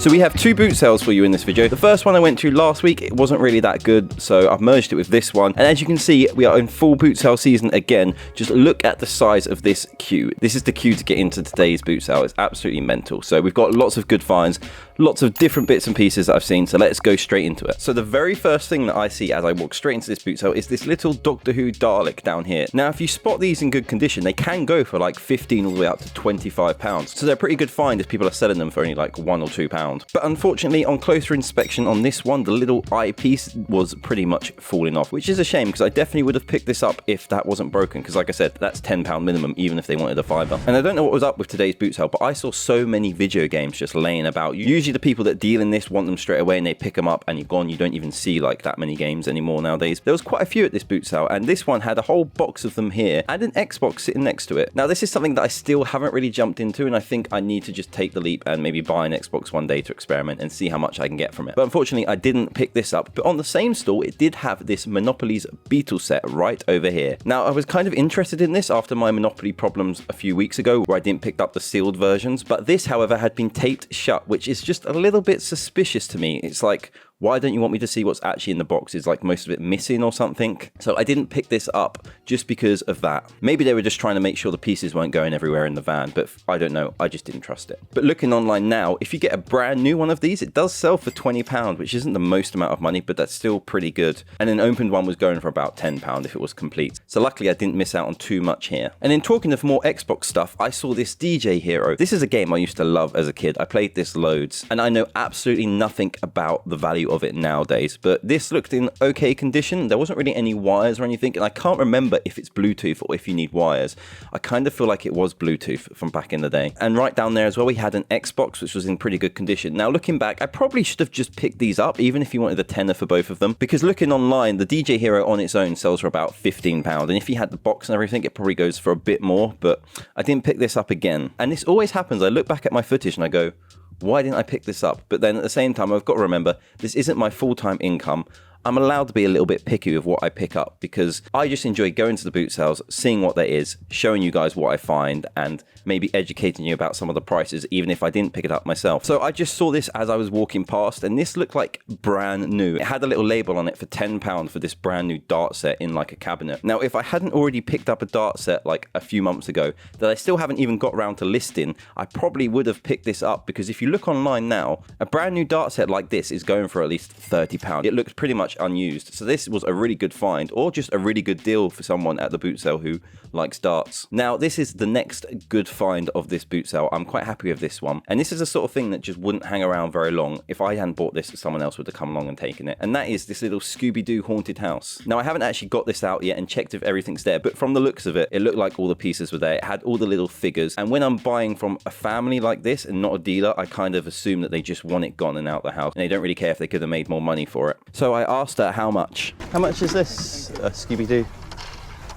So we have two boot sales for you in this video. The first one I went to last week, it wasn't really that good, so I've merged it with this one. And as you can see, we are in full boot sale season again. Just look at the size of this queue. This is the queue to get into today's boot sale. It's absolutely mental. So we've got lots of good finds, lots of different bits and pieces that I've seen, so let's go straight into it. So the very first thing that I see as I walk straight into this boot sale is this little Doctor Who Dalek down here. Now, if you spot these in good condition, they can go for like 15 all the way up to £25. So they're a pretty good find if people are selling them for only like £1 or £2. But unfortunately, on closer inspection on this one, the little eyepiece was pretty much falling off, which is a shame because I definitely would have picked this up if that wasn't broken, because like I said, that's £10 minimum even if they wanted a fiver. And I don't know what was up with today's boot sale, but I saw so many video games just laying about. Usually the people that deal in this want them straight away and they pick them up and you're gone. You don't even see like that many games anymore nowadays. There was quite a few at this boot sale, and this one had a whole box of them here and an Xbox sitting next to it. Now this is something that I still haven't really jumped into, and I think I need to just take the leap and maybe buy an Xbox one day to experiment and see how much I can get from it. But unfortunately I didn't pick this up. But on the same stall, it did have this Monopoly's Beatles set right over here. Now I was kind of interested in this after my Monopoly problems a few weeks ago where I didn't pick up the sealed versions, but this however had been taped shut, which is just a little bit suspicious to me. It's like, why don't you want me to see what's actually in the box? Is like most of it missing or something? So I didn't pick this up just because of that. Maybe they were just trying to make sure the pieces weren't going everywhere in the van, but I don't know. I just didn't trust it. But looking online now, if you get a brand new one of these, it does sell for £20, which isn't the most amount of money, but that's still pretty good. And an opened one was going for about £10 if it was complete. So luckily I didn't miss out on too much here. And in talking of more Xbox stuff, I saw this DJ Hero. This is a game I used to love as a kid. I played this loads, and I know absolutely nothing about the value of it nowadays, but this looked in okay condition. There wasn't really any wires or anything, and I can't remember if it's Bluetooth or if you need wires. I kind of feel like it was Bluetooth from back in the day. And right down there as well, we had an Xbox, which was in pretty good condition. Now looking back, I probably should have just picked these up, even if you wanted a tenner for both of them, because looking online, the DJ Hero on its own sells for about £15, and if you had the box and everything, it probably goes for a bit more, but I didn't pick this up again. And this always happens. I look back at my footage and I go, why didn't I pick this up? But then at the same time, I've got to remember, this isn't my full-time income. I'm allowed to be a little bit picky with what I pick up because I just enjoy going to the boot sales, seeing what there is, showing you guys what I find, and maybe educating you about some of the prices, even if I didn't pick it up myself. So I just saw this as I was walking past, and this looked like brand new. It had a little label on it for £10 for this brand new dart set in like a cabinet. Now, if I hadn't already picked up a dart set like a few months ago that I still haven't even got around to listing, I probably would have picked this up, because if you look online now, a brand new dart set like this is going for at least £30. It looks pretty much unused. So this was a really good find, or just a really good deal for someone at the boot sale who likes darts. Now, this is the next good find of this boot sale. I'm quite happy with this one. And this is the sort of thing that just wouldn't hang around very long. If I hadn't bought this, someone else would have come along and taken it. And that is this little Scooby-Doo haunted house. Now, I haven't actually got this out yet and checked if everything's there, but from the looks of it, it looked like all the pieces were there. It had all the little figures. And when I'm buying from a family like this and not a dealer, I kind of assume that they just want it gone and out the house. And they don't really care if they could have made more money for it. So I asked her how much. How much is this Scooby-Doo?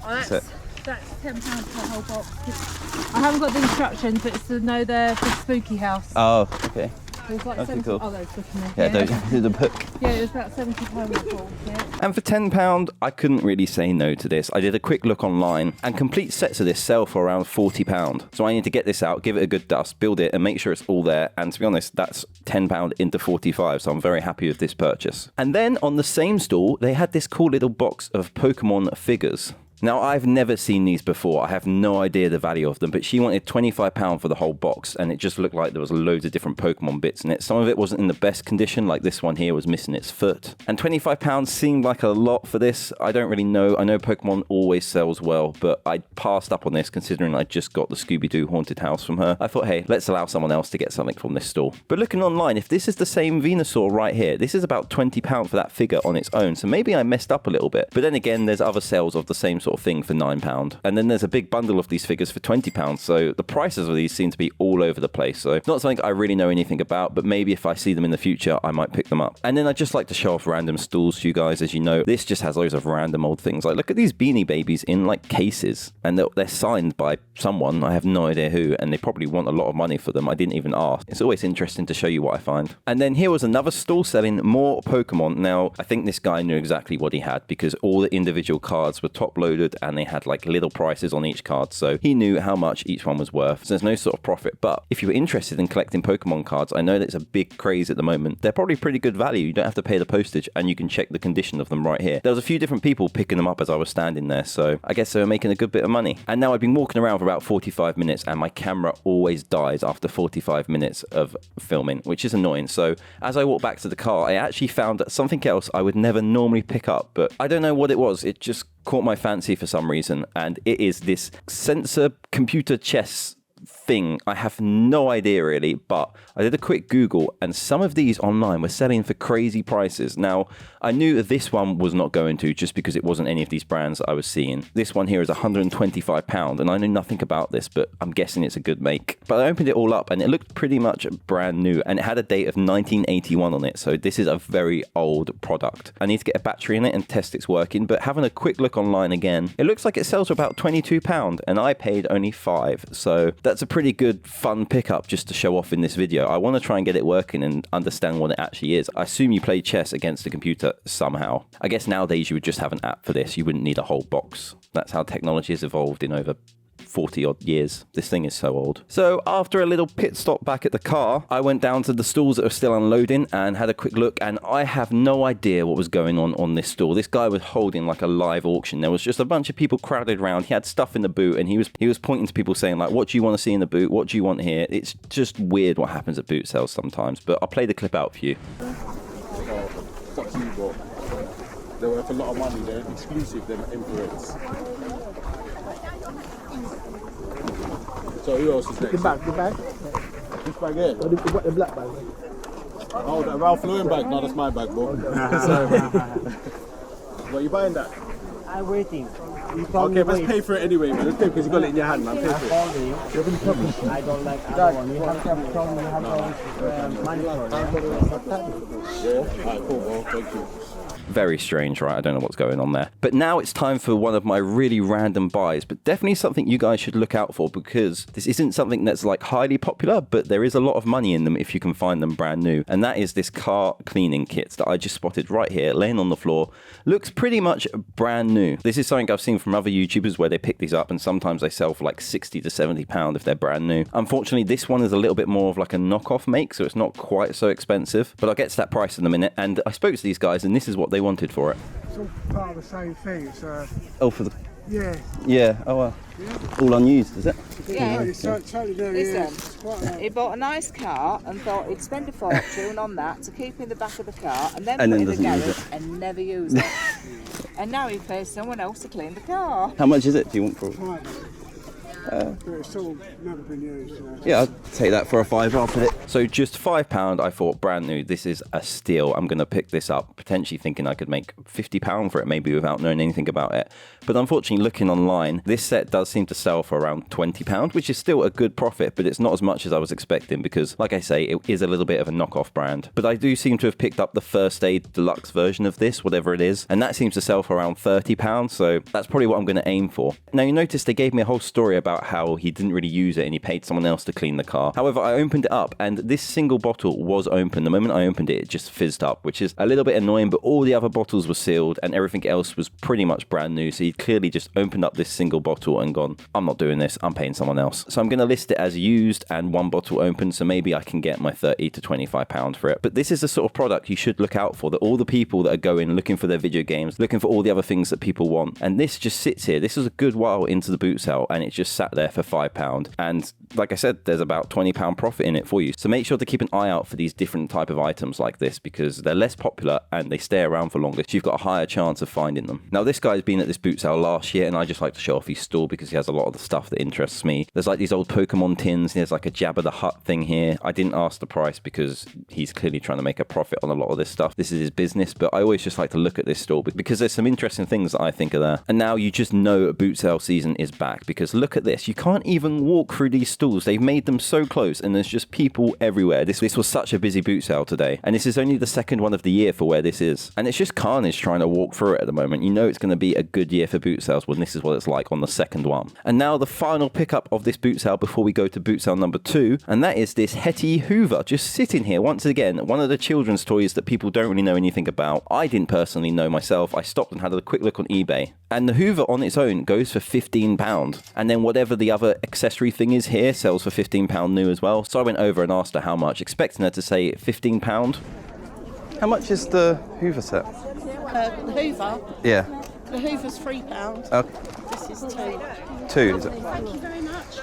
Oh, that's £10 for the whole box. I haven't got the instructions, but it's to know the spooky house. Oh, okay. There's like Okay, 70, cool. Oh, there's book in there. Yeah, the book. Yeah, it was about £70 a ball. Yeah. And for £10, I couldn't really say no to this. I did a quick look online, and complete sets of this sell for around £40. So I need to get this out, give it a good dust, build it, and make sure it's all there. And to be honest, that's £10 into 45, so I'm very happy with this purchase. And then on the same stall, they had this cool little box of Pokemon figures. Now, I've never seen these before. I have no idea the value of them, but she wanted £25 for the whole box, and it just looked like there was loads of different Pokemon bits in it. Some of it wasn't in the best condition, like this one here was missing its foot. And £25 seemed like a lot for this. I don't really know. I know Pokemon always sells well, but I passed up on this considering I just got the Scooby-Doo haunted house from her. I thought, hey, let's allow someone else to get something from this store. But looking online, if this is the same Venusaur right here, this is about £20 for that figure on its own, so maybe I messed up a little bit. But then again, there's other sales of the same sort of thing for £9, and then there's a big bundle of these figures for £20, so the prices of these seem to be all over the place. So not something I really know anything about, but maybe if I see them in the future, I might pick them up. And then I just like to show off random stools to you guys. As you know, this just has loads of random old things. Like, look at these Beanie Babies in like cases, and they're signed by someone, I have no idea who, and they probably want a lot of money for them. I didn't even ask. It's always interesting to show you what I find. And then here was another stall selling more Pokemon. Now, I think this guy knew exactly what he had, because all the individual cards were top loaded coded and they had like little prices on each card, so he knew how much each one was worth. So there's no sort of profit. But if you were interested in collecting Pokemon cards, I know that it's a big craze at the moment. They're probably pretty good value. You don't have to pay the postage, and you can check the condition of them right here. There was a few different people picking them up as I was standing there, so I guess they were making a good bit of money. And now I've been walking around for about 45 minutes, and my camera always dies after 45 minutes of filming, which is annoying. So as I walked back to the car, I actually found something else I would never normally pick up, but I don't know what it was. It just caught my fancy for some reason, and it is this sensor computer chess thing. I have no idea really, but I did a quick Google and some of these online were selling for crazy prices. Now, I knew this one was not going to, just because it wasn't any of these brands that I was seeing. This one here is £125, and I know nothing about this, but I'm guessing it's a good make. But I opened it all up and it looked pretty much brand new, and it had a date of 1981 on it, so this is a very old product. I need to get a battery in it and test it's working, but having a quick look online again, it looks like it sells for about £22, and I paid only £5, so that's a pretty good fun pickup just to show off in this video. I want to try and get it working and understand what it actually is. I assume you play chess against a computer somehow. I guess nowadays you would just have an app for this. You wouldn't need a whole box. That's how technology has evolved in over 40 odd years. This thing is so old. So after a little pit stop back at the car, I went down to the stalls that were still unloading and had a quick look, and I have no idea what was going on this stall. This guy was holding like a live auction. There was just a bunch of people crowded around. He had stuff in the boot, and he was pointing to people saying like, what do you want to see in the boot? What do you want here? It's just weird what happens at boot sales sometimes, but I'll play the clip out for you. They're worth a lot of money. They're exclusive. They're imports. So who else is next? The bag. This bag here? The black bag. Oh, the Ralph Lauren bag? No, that's my bag, bro. What, you buying that? I'm waiting. Okay, let's pay for it anyway, man. Let's pay because you got it in your hand, man. Pay for it. I don't like other one. You have to have money for it. Yeah? Alright, cool, bro. Thank you. Very strange, right? I don't know what's going on there. But now it's time for one of my really random buys, but definitely something you guys should look out for, because this isn't something that's like highly popular, but there is a lot of money in them if you can find them brand new. And that is this car cleaning kit that I just spotted right here, laying on the floor. Looks pretty much brand new. This is something I've seen from other YouTubers where they pick these up, and sometimes they sell for like 60 to 70 pound if they're brand new. Unfortunately, this one is a little bit more of like a knockoff make, so it's not quite so expensive, but I'll get to that price in a minute. And I spoke to these guys, and this is what they wanted for it. It's all part of the same thing. It's Oh, for the... yeah. Oh well. All unused, is it? Yeah. It's totally new. Yeah. It's Listen, quite he bought a nice car and thought he'd spend a fortune on that to keep in the back of the car and then And put then it in the doesn't use garage and never use it. And now he pays someone else to clean the car. How much is it do you want for it? quite. But it's all never been used. Yeah, I'll take that for a £5 after it. So just £5, I thought, brand new. This is a steal. I'm going to pick this up, potentially thinking I could make £50 for it, maybe without knowing anything about it. But unfortunately, looking online, this set does seem to sell for around £20, which is still a good profit, but it's not as much as I was expecting because, like I say, it is a little bit of a knockoff brand. But I do seem to have picked up the First Aid Deluxe version of this, whatever it is, and that seems to sell for around £30, so that's probably what I'm going to aim for. Now, you notice they gave me a whole story about how he didn't really use it and he paid someone else to clean the car. However, I opened it up and this single bottle was open. The moment I opened it, it just fizzed up, which is a little bit annoying, but all the other bottles were sealed and everything else was pretty much brand new. So he clearly just opened up this single bottle and gone, I'm not doing this, I'm paying someone else. So I'm going to list it as used and one bottle open, so maybe I can get my £30 to £25 for it. But this is the sort of product you should look out for, that all the people that are going looking for their video games, looking for all the other things that people want, and this just sits here. This was a good while into the boot sale and it just sat there for £5, and like I said, there's about £20 profit in it for you. So make sure to keep an eye out for these different type of items like this, because they're less popular and they stay around for longer, so you've got a higher chance of finding them. Now, this guy's been at this boot sale last year, and I just like to show off his stall because he has a lot of the stuff that interests me. There's like these old Pokemon tins, there's like a Jabba the Hutt thing here. I didn't ask the price because he's clearly trying to make a profit on a lot of this stuff. This is his business, but I always just like to look at this stall because there's some interesting things that I think are there. And now you just know boot sale season is back, because look at this. You can't even walk through these stalls. They've made them so close and there's just people everywhere. This was such a busy boot sale today, and this is only the second one of the year for where this is, and it's just carnage trying to walk through it at the moment. You know it's going to be a good year for boot sales when this is what it's like on the second one. And now the final pickup of this boot sale before we go to boot sale number 2, and that is this Hetty Hoover just sitting here once again, one of the children's toys that people don't really know anything about. I didn't personally know myself. I stopped and had a quick look on eBay And the Hoover on its own goes for £15. And then whatever the other accessory thing is here sells for £15 new as well. So I went over and asked her how much, expecting her to say £15. How much is the Hoover set? The Hoover? Yeah. The Hoover's £3. This is £2. Two, is it? Thank you very much.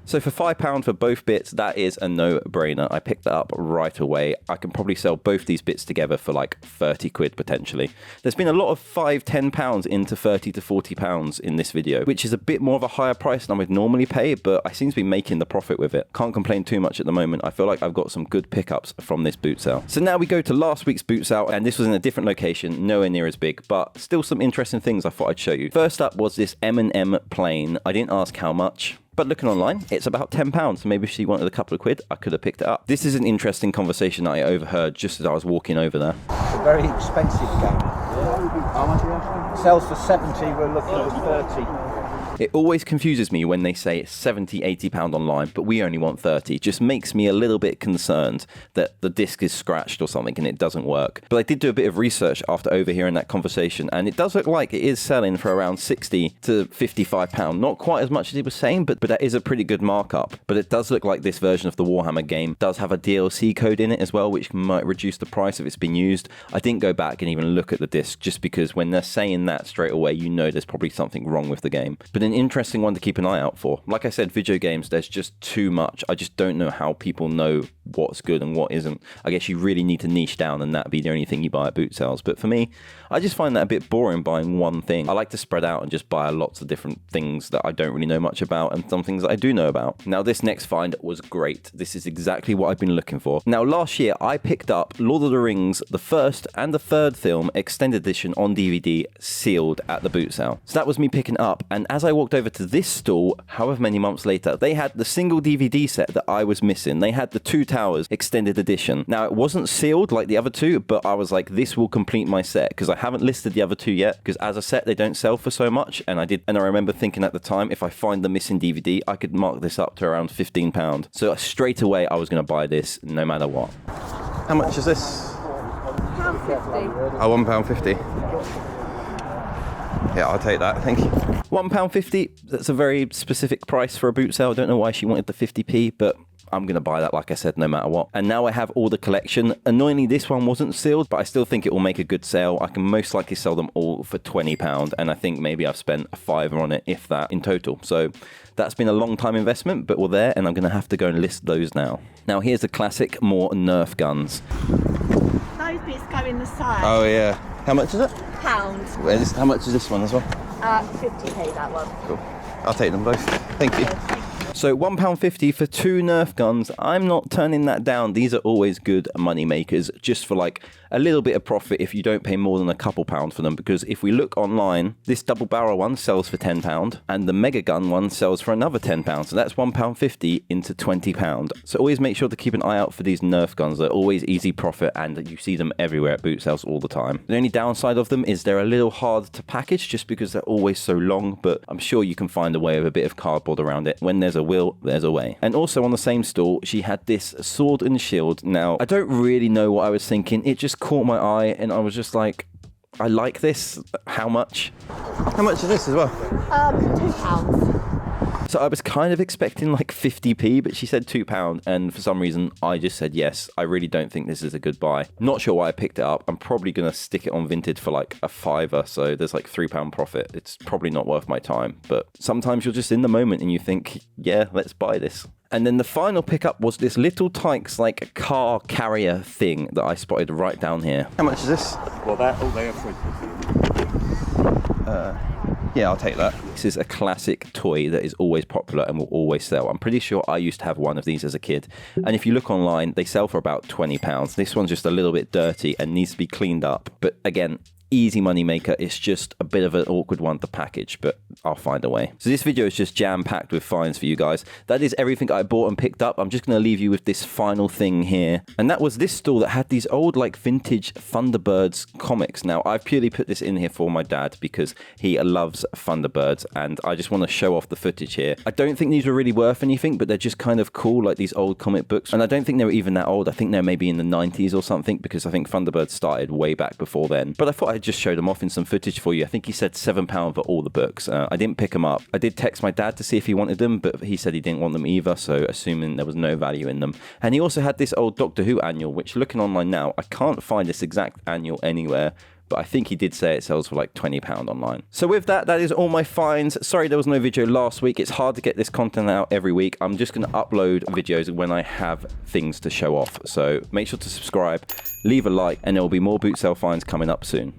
So for £5 for both bits, that is a no-brainer. I picked that up right away. I can probably sell both these bits together for like 30 quid potentially. There's been a lot of £5-10 into 30 to 40 pounds in this video, which is a bit more of a higher price than I would normally pay, but I seem to be making the profit with it. Can't complain too much at the moment. I feel like I've got some good pickups from this boot sale. So now we go to last week's boot sale, and this was in a different location, nowhere near as big, but still some interesting things I thought I'd show you. First up was this M&M plane. I didn't ask how much, but looking online, it's about £10. So maybe if she wanted a couple of quid, I could have picked it up. This is an interesting conversation that I overheard just as I was walking over there. It's a very expensive game. How much? Sells for 70, we're looking at 30. It always confuses me when they say £70-80 online, but we only want 30. Just makes me a little bit concerned that the disc is scratched or something and it doesn't work. But I did do a bit of research after overhearing that conversation, and it does look like it is selling for around £60 to £55. Not quite as much as he was saying, but that is a pretty good markup. But it does look like this version of the Warhammer game does have a DLC code in it as well, which might reduce the price if it's been used. I didn't go back and even look at the disc, just because when they're saying that straight away, you know there's probably something wrong with the game. But an interesting one to keep an eye out for. Like I said, video games, there's just too much. I just don't know how people know what's good and what isn't. I guess you really need to niche down and that be the only thing you buy at boot sales. But for me, I just find that a bit boring buying one thing. I like to spread out and just buy lots of different things that I don't really know much about and some things that I do know about. Now, this next find was great. This is exactly what I've been looking for. Now, last year, I picked up Lord of the Rings, the first and the third film extended edition on DVD, sealed at the boot sale. So that was me picking up. And as I walked over to this stall, however many months later, they had the single DVD set that I was missing. They had the Two Towers extended edition. Now, it wasn't sealed like the other two, but I was like, this will complete my set, because I haven't listed the other two yet, because as a set, they don't sell for so much. And I remember thinking at the time, if I find the missing DVD, I could mark this up to around £15. So straight away, I was going to buy this no matter what. How much is this? £1.50. Oh, £1.50. Yeah, I'll take that, thank you. £1.50, that's a very specific price for a boot sale. I don't know why she wanted the 50p, but I'm going to buy that, like I said, no matter what. And now I have all the collection. Annoyingly, this one wasn't sealed, but I still think it will make a good sale. I can most likely sell them all for £20, and I think maybe I've spent a £5 on it, if that, in total. So that's been a long time investment, but we're there, and I'm going to have to go and list those now. Now, here's the classic, more Nerf guns. Those bits go in the side. Oh, yeah. How much is it? £1. How much is this one as well? 50p, that one. Cool. I'll take them both. Thank you. So £1.50 for 2 Nerf guns. I'm not turning that down. These are always good money makers, just for like a little bit of profit if you don't pay more than a couple pounds for them. Because if we look online, this double barrel one sells for £10 and the mega gun one sells for another £10. So that's £1.50 into £20. So always make sure to keep an eye out for these Nerf guns. They're always easy profit and you see them everywhere at boot sales all the time. The only downside of them is they're a little hard to package just because they're always so long, but I'm sure you can find a way with a bit of cardboard around it. When there's a will, there's a way. And also on the same stall, she had this sword and shield. Now, I don't really know what I was thinking. It just caught my eye and I was just like, I like this. How much? How much is this as well? £2. So I was kind of expecting like 50p, but she said £2, and for some reason I just said yes. I really don't think this is a good buy. Not sure why I picked it up. I'm probably going to stick it on Vinted for like a £5, so there's like £3 profit. It's probably not worth my time, but sometimes you're just in the moment and you think, yeah, let's buy this. And then the final pickup was this little Tykes like car carrier thing that I spotted right down here. How much is this? Well, they are free. Yeah, I'll take that. This is a classic toy that is always popular and will always sell. I'm pretty sure I used to have one of these as a kid. And if you look online, they sell for about £20. This one's just a little bit dirty and needs to be cleaned up. But again, easy money maker. It's just a bit of an awkward one to package, but I'll find a way. So this video is just jam-packed with finds for you guys. That is everything I bought and picked up. I'm just going to leave you with this final thing here. And that was this store that had these old like vintage Thunderbirds comics. Now, I've purely put this in here for my dad because he loves Thunderbirds and I just want to show off the footage here. I don't think these were really worth anything, but they're just kind of cool, like these old comic books. And I don't think they were even that old. I think they're maybe in the 90s or something, because I think Thunderbirds started way back before then. But I thought I'd just showed them off in some footage for you. I think he said £7 for all the books. I didn't pick them up. I did text my dad to see if he wanted them, but he said he didn't want them either, so assuming there was no value in them. And he also had this old Doctor Who annual, which looking online now, I can't find this exact annual anywhere, but I think he did say it sells for like £20 online. So with that, that is all my finds. Sorry there was no video last week. It's hard to get this content out every week. I'm just going to upload videos when I have things to show off. So make sure to subscribe, leave a like, and there will be more boot sale finds coming up soon.